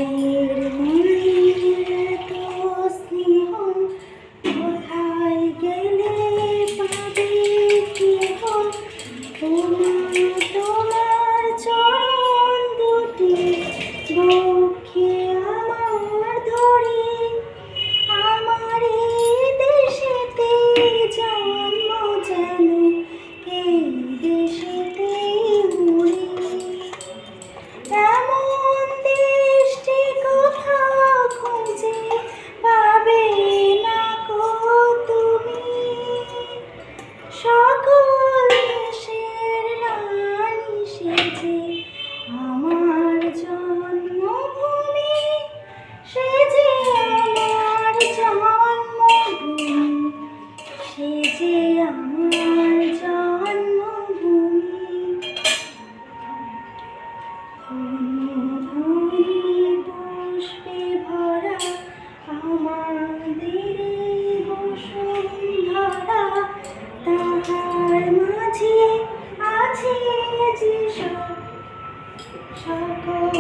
মায়ের মনের এত স্নেহ কোথায় গেলে পাবে কেহ? তোমার চরণ দুটি বক্ষে আমার ধরে, আমার এই দেশেতে জন্ম যেন এই দেশেতেই মরি। এমন দেশটি কোথাও খুঁজে পাবে না কো তুমি, সকল দেশের রানী সেজে আমার জন্মভূমি, সেজে আমার জন্মভূমি, সেজে আমার জন্মভূমি। পুষ্পে ভরা আমাদের বসুন্ধরা, তাহার মাঝে আছে যে সকল